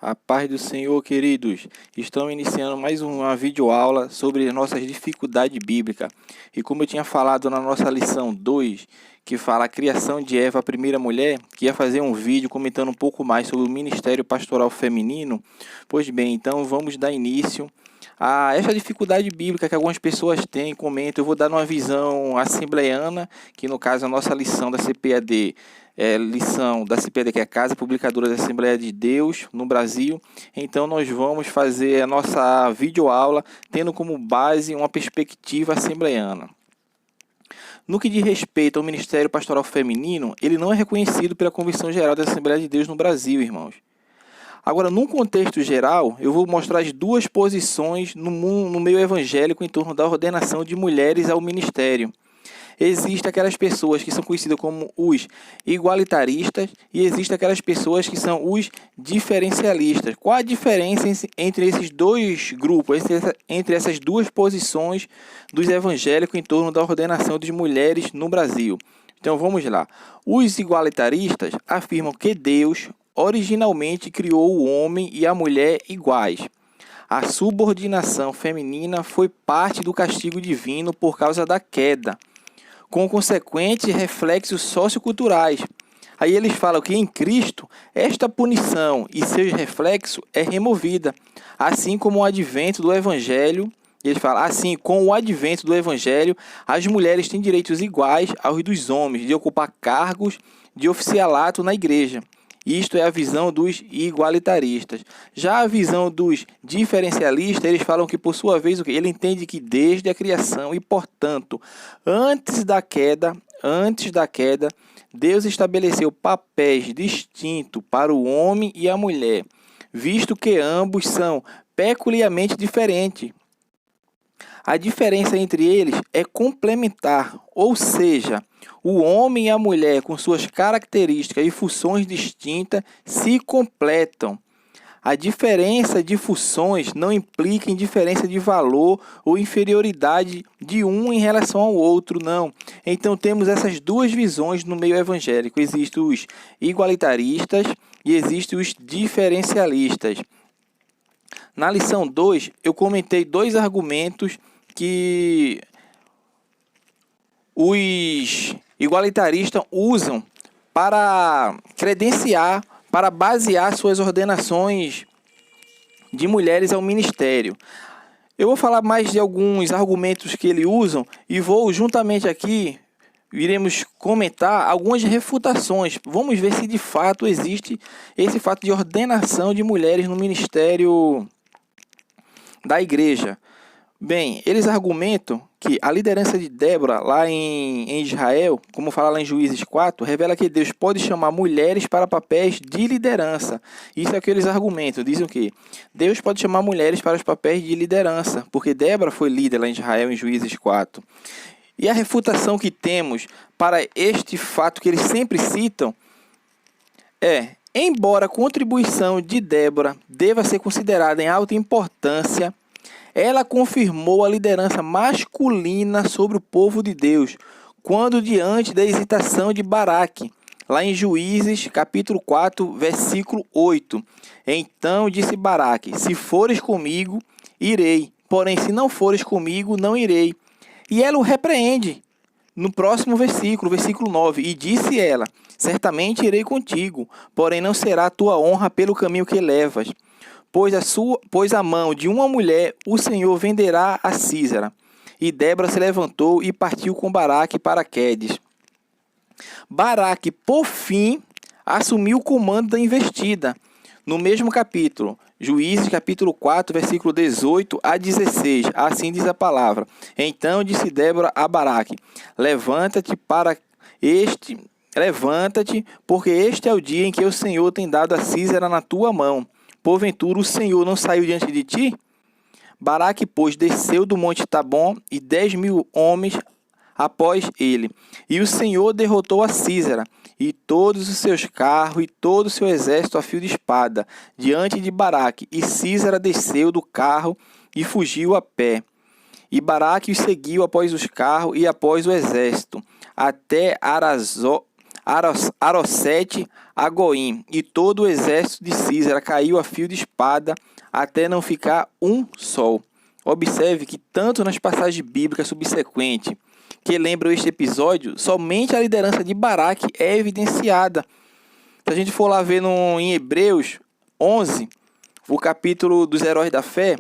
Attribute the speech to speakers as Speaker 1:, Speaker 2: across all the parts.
Speaker 1: A paz do Senhor, queridos. Estamos iniciando mais uma videoaula sobre nossas dificuldades bíblicas. E como eu tinha falado na nossa lição 2, que fala a criação de Eva, a primeira mulher, que ia fazer um vídeo comentando um pouco mais sobre o ministério pastoral feminino. Pois bem, então vamos dar início a essa dificuldade bíblica que algumas pessoas têm, comentam. Eu vou dar uma visão assembleiana, que no caso a nossa lição da CPAD lição da CPAD, que é a Casa Publicadora da Assembleia de Deus no Brasil. Então nós vamos fazer a nossa videoaula tendo como base uma perspectiva assembleiana. No que diz respeito ao Ministério Pastoral Feminino, ele não é reconhecido pela Convenção Geral da Assembleia de Deus no Brasil, irmãos. Agora, num contexto geral, eu vou mostrar as duas posições no meio evangélico em torno da ordenação de mulheres ao ministério. Existem aquelas pessoas que são conhecidas como os igualitaristas e existem aquelas pessoas que são os diferencialistas. Qual a diferença entre esses dois grupos, entre essas duas posições dos evangélicos em torno da ordenação de mulheres no Brasil? Então vamos lá. Os igualitaristas afirmam que Deus originalmente criou o homem e a mulher iguais. A subordinação feminina foi parte do castigo divino por causa da queda, com consequentes reflexos socioculturais. Aí eles falam que em Cristo, esta punição e seus reflexos é removida, assim como o advento do Evangelho. Eles falam assim, com o advento do Evangelho, as mulheres têm direitos iguais aos dos homens de ocupar cargos de oficialato na igreja. Isto é a visão dos igualitaristas. Já a visão dos diferencialistas, eles falam que, por sua vez, ele entende que desde a criação e, portanto, antes da queda, Deus estabeleceu papéis distintos para o homem e a mulher, visto que ambos são peculiarmente diferentes. A diferença entre eles é complementar, ou seja, o homem e a mulher, com suas características e funções distintas, se completam. A diferença de funções não implica em diferença de valor ou inferioridade de um em relação ao outro, não. Então temos essas duas visões no meio evangélico. Existem os igualitaristas e existem os diferencialistas. Na lição 2, eu comentei dois argumentos que os igualitaristas usam para credenciar, para basear suas ordenações de mulheres ao ministério. Eu vou falar mais de alguns argumentos que eles usam e vou juntamente aqui, iremos comentar algumas refutações. Vamos ver se de fato existe esse fato de ordenação de mulheres no ministério da igreja. Bem, eles argumentam que a liderança de Débora lá em Israel, como fala lá em Juízes 4, revela que Deus pode chamar mulheres para papéis de liderança. Isso é o que eles argumentam. Dizem que Deus pode chamar mulheres para os papéis de liderança, porque Débora foi líder lá em Israel em Juízes 4. E a refutação que temos para este fato que eles sempre citam é: embora a contribuição de Débora deva ser considerada em alta importância, ela confirmou a liderança masculina sobre o povo de Deus, quando diante da hesitação de Baraque, lá em Juízes, capítulo 4, versículo 8. Então disse Baraque: se fores comigo, irei, porém se não fores comigo, não irei. E ela o repreende no próximo versículo, versículo 9. E disse ela: certamente irei contigo, porém não será a tua honra pelo caminho que levas. Pois a mão de uma mulher o Senhor venderá a Sísera. E Débora se levantou e partiu com Baraque para Quedes. Baraque, por fim, assumiu o comando da investida. No mesmo capítulo, Juízes, capítulo 4, versículo 18 a 16, assim diz a palavra. Então disse Débora a Baraque: levanta-te, porque este é o dia em que o Senhor tem dado a Sísera na tua mão. Porventura o Senhor não saiu diante de ti? Baraque, pois, desceu do monte Tabom e 10.000 homens após ele. E o Senhor derrotou a Sísera e todos os seus carros e todo o seu exército a fio de espada diante de Baraque. E Sísera desceu do carro e fugiu a pé. E Baraque os seguiu após os carros e após o exército, até Arosete a Goim, e todo o exército de Císara caiu a fio de espada, até não ficar um só. Observe que tanto nas passagens bíblicas subsequentes que lembram este episódio, somente a liderança de Baraque é evidenciada. Se a gente for lá ver em Hebreus 11, o capítulo dos heróis da fé,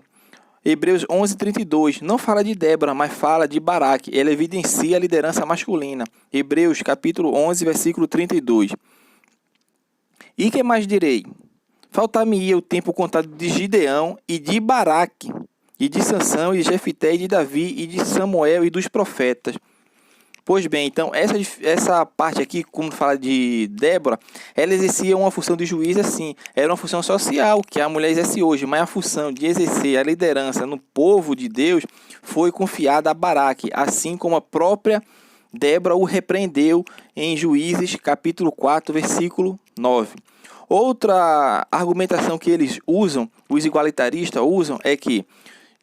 Speaker 1: Hebreus 11:32, não fala de Débora, mas fala de Baraque. Ele evidencia a liderança masculina. Hebreus capítulo 11, versículo 32. E que mais direi? Faltar-me-ia o tempo contado de Gideão e de Baraque, e de Sansão, e de Jefité, e de Davi, e de Samuel, e dos profetas. Pois bem, então, essa parte aqui, como fala de Débora, ela exercia uma função de juiz assim. Era uma função social que a mulher exerce hoje, mas a função de exercer a liderança no povo de Deus foi confiada a Baraque, assim como a própria Débora o repreendeu em Juízes, capítulo 4, versículo 9. Outra argumentação que eles usam, os igualitaristas usam, é que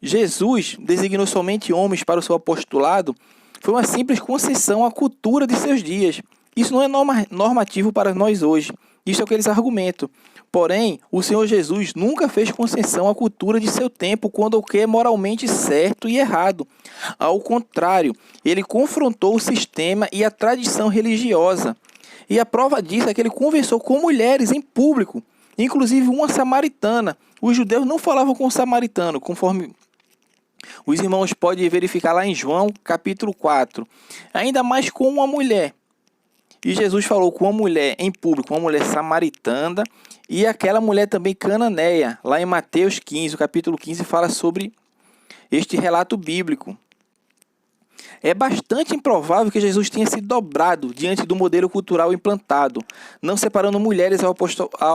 Speaker 1: Jesus designou somente homens para o seu apostolado. Foi uma simples concessão à cultura de seus dias. Isso não é normativo para nós hoje. Isso é o que eles argumentam. Porém, o Senhor Jesus nunca fez concessão à cultura de seu tempo quando o que é moralmente certo e errado. Ao contrário, ele confrontou o sistema e a tradição religiosa. E a prova disso é que ele conversou com mulheres em público, inclusive uma samaritana. Os judeus não falavam com o samaritano, conforme os irmãos podem verificar lá em João, capítulo 4. Ainda mais com uma mulher. E Jesus falou com uma mulher em público, uma mulher samaritana, e aquela mulher também cananeia. Lá em Mateus 15, o capítulo 15, fala sobre este relato bíblico. É bastante improvável que Jesus tenha se dobrado diante do modelo cultural implantado, não separando mulheres ao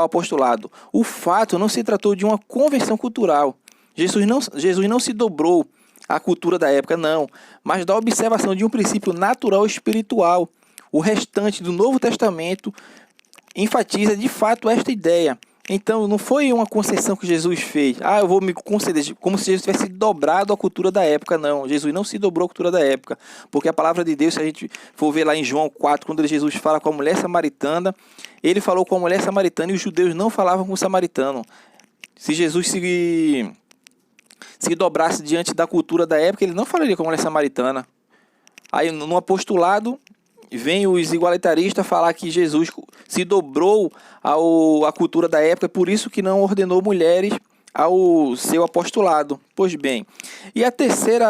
Speaker 1: apostolado. O fato não se tratou de uma conversão cultural. Jesus não se dobrou à cultura da época, não, mas da observação de um princípio natural espiritual. O restante do Novo Testamento enfatiza de fato esta ideia. Então, não foi uma concessão que Jesus fez. Eu vou me conceder, como se Jesus tivesse dobrado a cultura da época. Não, Jesus não se dobrou à cultura da época. Porque a palavra de Deus, se a gente for ver lá em João 4, quando Jesus fala com a mulher samaritana, ele falou com a mulher samaritana e os judeus não falavam com o samaritano. Se Jesus se dobrasse diante da cultura da época, ele não falaria com a mulher samaritana. Aí, no apostolado, vem os igualitaristas falar que Jesus se dobrou à cultura da época, por isso que não ordenou mulheres ao seu apostolado. Pois bem, e a terceira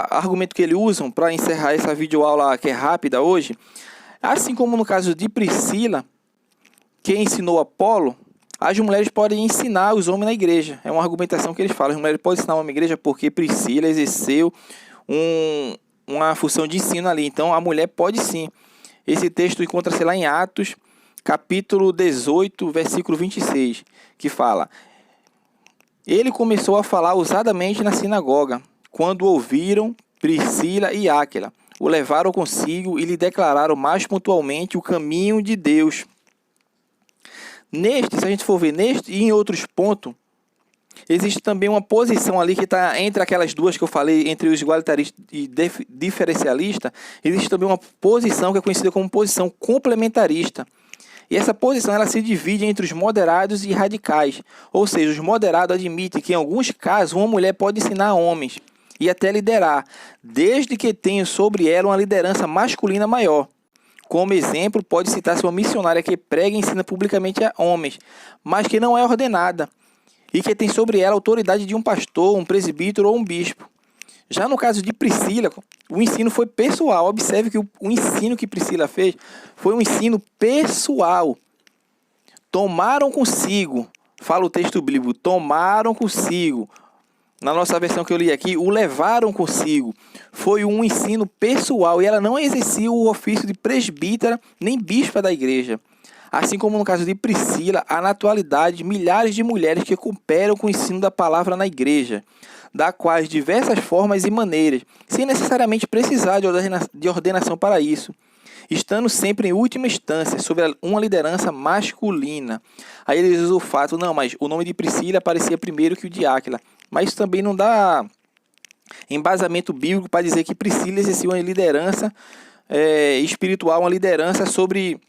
Speaker 1: argumento que eles usam para encerrar essa videoaula que é rápida hoje, assim como no caso de Priscila, que ensinou Apolo, as mulheres podem ensinar os homens na igreja. É uma argumentação que eles falam. As mulheres podem ensinar uma igreja porque Priscila exerceu uma função de ensino ali. Então, a mulher pode sim. Esse texto encontra-se lá em Atos, capítulo 18, versículo 26, que fala: ele começou a falar ousadamente na sinagoga, quando ouviram Priscila e Áquila. O levaram consigo e lhe declararam mais pontualmente o caminho de Deus. Se a gente for ver neste e em outros pontos, existe também uma posição ali que está entre aquelas duas que eu falei, entre os igualitaristas e diferencialistas. Existe também uma posição que é conhecida como posição complementarista. E essa posição ela se divide entre os moderados e radicais. Ou seja, os moderados admitem que em alguns casos uma mulher pode ensinar homens e até liderar, desde que tenha sobre ela uma liderança masculina maior. Como exemplo, pode citar-se uma missionária que prega e ensina publicamente a homens, mas que não é ordenada, e que tem sobre ela a autoridade de um pastor, um presbítero ou um bispo. Já no caso de Priscila, o ensino foi pessoal. Observe que o ensino que Priscila fez foi um ensino pessoal. Tomaram consigo, fala o texto bíblico, tomaram consigo. Na nossa versão que eu li aqui, o levaram consigo. Foi um ensino pessoal e ela não exercia o ofício de presbítera nem bispa da igreja. Assim como no caso de Priscila, há na atualidade milhares de mulheres que cooperam com o ensino da palavra na igreja, da quais diversas formas e maneiras, sem necessariamente precisar de ordenação para isso, estando sempre em última instância sobre uma liderança masculina. Aí eles usam o fato, mas o nome de Priscila aparecia primeiro que o de Áquila. Mas isso também não dá embasamento bíblico para dizer que Priscila exercia uma liderança espiritual, uma liderança sobre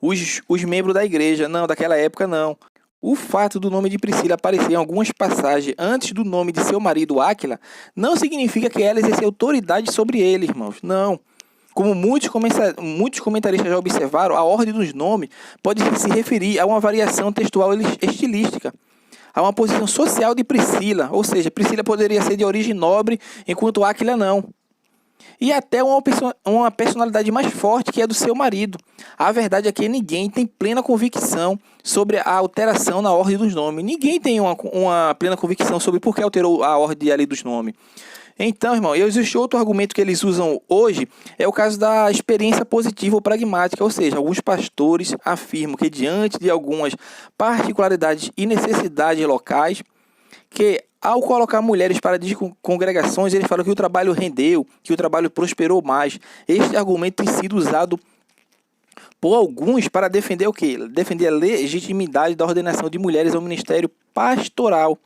Speaker 1: os membros da igreja. Não, daquela época não. O fato do nome de Priscila aparecer em algumas passagens antes do nome de seu marido Áquila não significa que ela exercia autoridade sobre ele, irmãos. Não. Como muitos comentaristas já observaram, a ordem dos nomes pode se referir a uma variação textual estilística, a uma posição social de Priscila, ou seja, Priscila poderia ser de origem nobre, enquanto Áquila não. E até uma personalidade mais forte que é do seu marido. A verdade é que ninguém tem plena convicção sobre a alteração na ordem dos nomes. Ninguém tem uma plena convicção sobre por que alterou a ordem ali dos nomes. Então, irmão, existe outro argumento que eles usam hoje, é o caso da experiência positiva ou pragmática, ou seja, alguns pastores afirmam que diante de algumas particularidades e necessidades locais, que ao colocar mulheres para congregações, eles falam que o trabalho rendeu, que o trabalho prosperou mais. Este argumento tem sido usado por alguns para defender o quê? Defender a legitimidade da ordenação de mulheres ao ministério pastoral.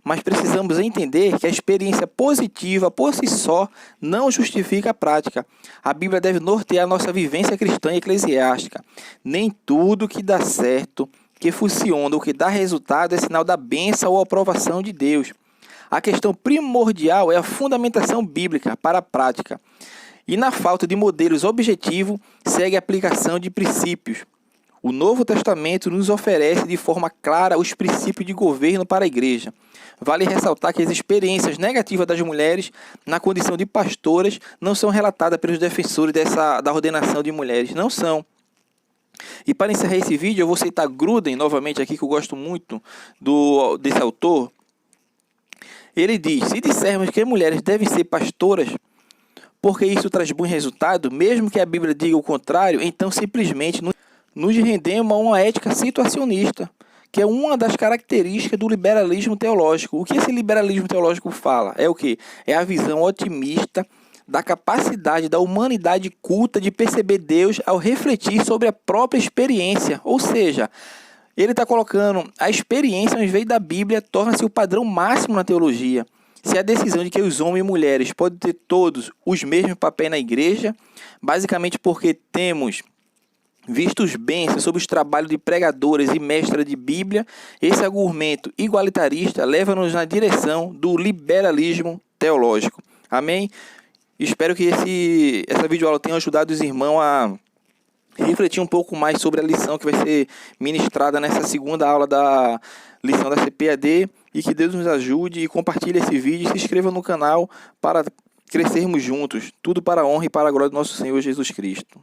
Speaker 1: Mas precisamos entender que a experiência positiva por si só não justifica a prática. A Bíblia deve nortear a nossa vivência cristã e eclesiástica. Nem tudo que dá certo, que funciona ou que dá resultado é sinal da bênção ou aprovação de Deus. A questão primordial é a fundamentação bíblica para a prática. E na falta de modelos objetivos, segue a aplicação de princípios. O Novo Testamento nos oferece de forma clara os princípios de governo para a igreja. Vale ressaltar que as experiências negativas das mulheres na condição de pastoras não são relatadas pelos defensores da ordenação de mulheres. Não são. E para encerrar esse vídeo, eu vou citar Gruden novamente aqui, que eu gosto muito desse autor. Ele diz: se dissermos que mulheres devem ser pastoras, porque isso traz bom resultado, mesmo que a Bíblia diga o contrário, então simplesmente nos rendemos a uma ética situacionista, que é uma das características do liberalismo teológico. O que esse liberalismo teológico fala? É o quê? É a visão otimista da capacidade da humanidade culta de perceber Deus ao refletir sobre a própria experiência. Ou seja, ele está colocando a experiência, ao invés da Bíblia, torna-se o padrão máximo na teologia. Se a decisão de que os homens e mulheres podem ter todos os mesmos papéis na igreja, basicamente porque temos vistos bem sobre os trabalhos de pregadores e mestres de Bíblia, esse argumento igualitarista leva-nos na direção do liberalismo teológico. Amém? Espero que essa videoaula tenha ajudado os irmãos a refletir um pouco mais sobre a lição que vai ser ministrada nessa segunda aula da lição da CPAD, e que Deus nos ajude, e compartilhe esse vídeo e se inscreva no canal para crescermos juntos. Tudo para a honra e para a glória do nosso Senhor Jesus Cristo.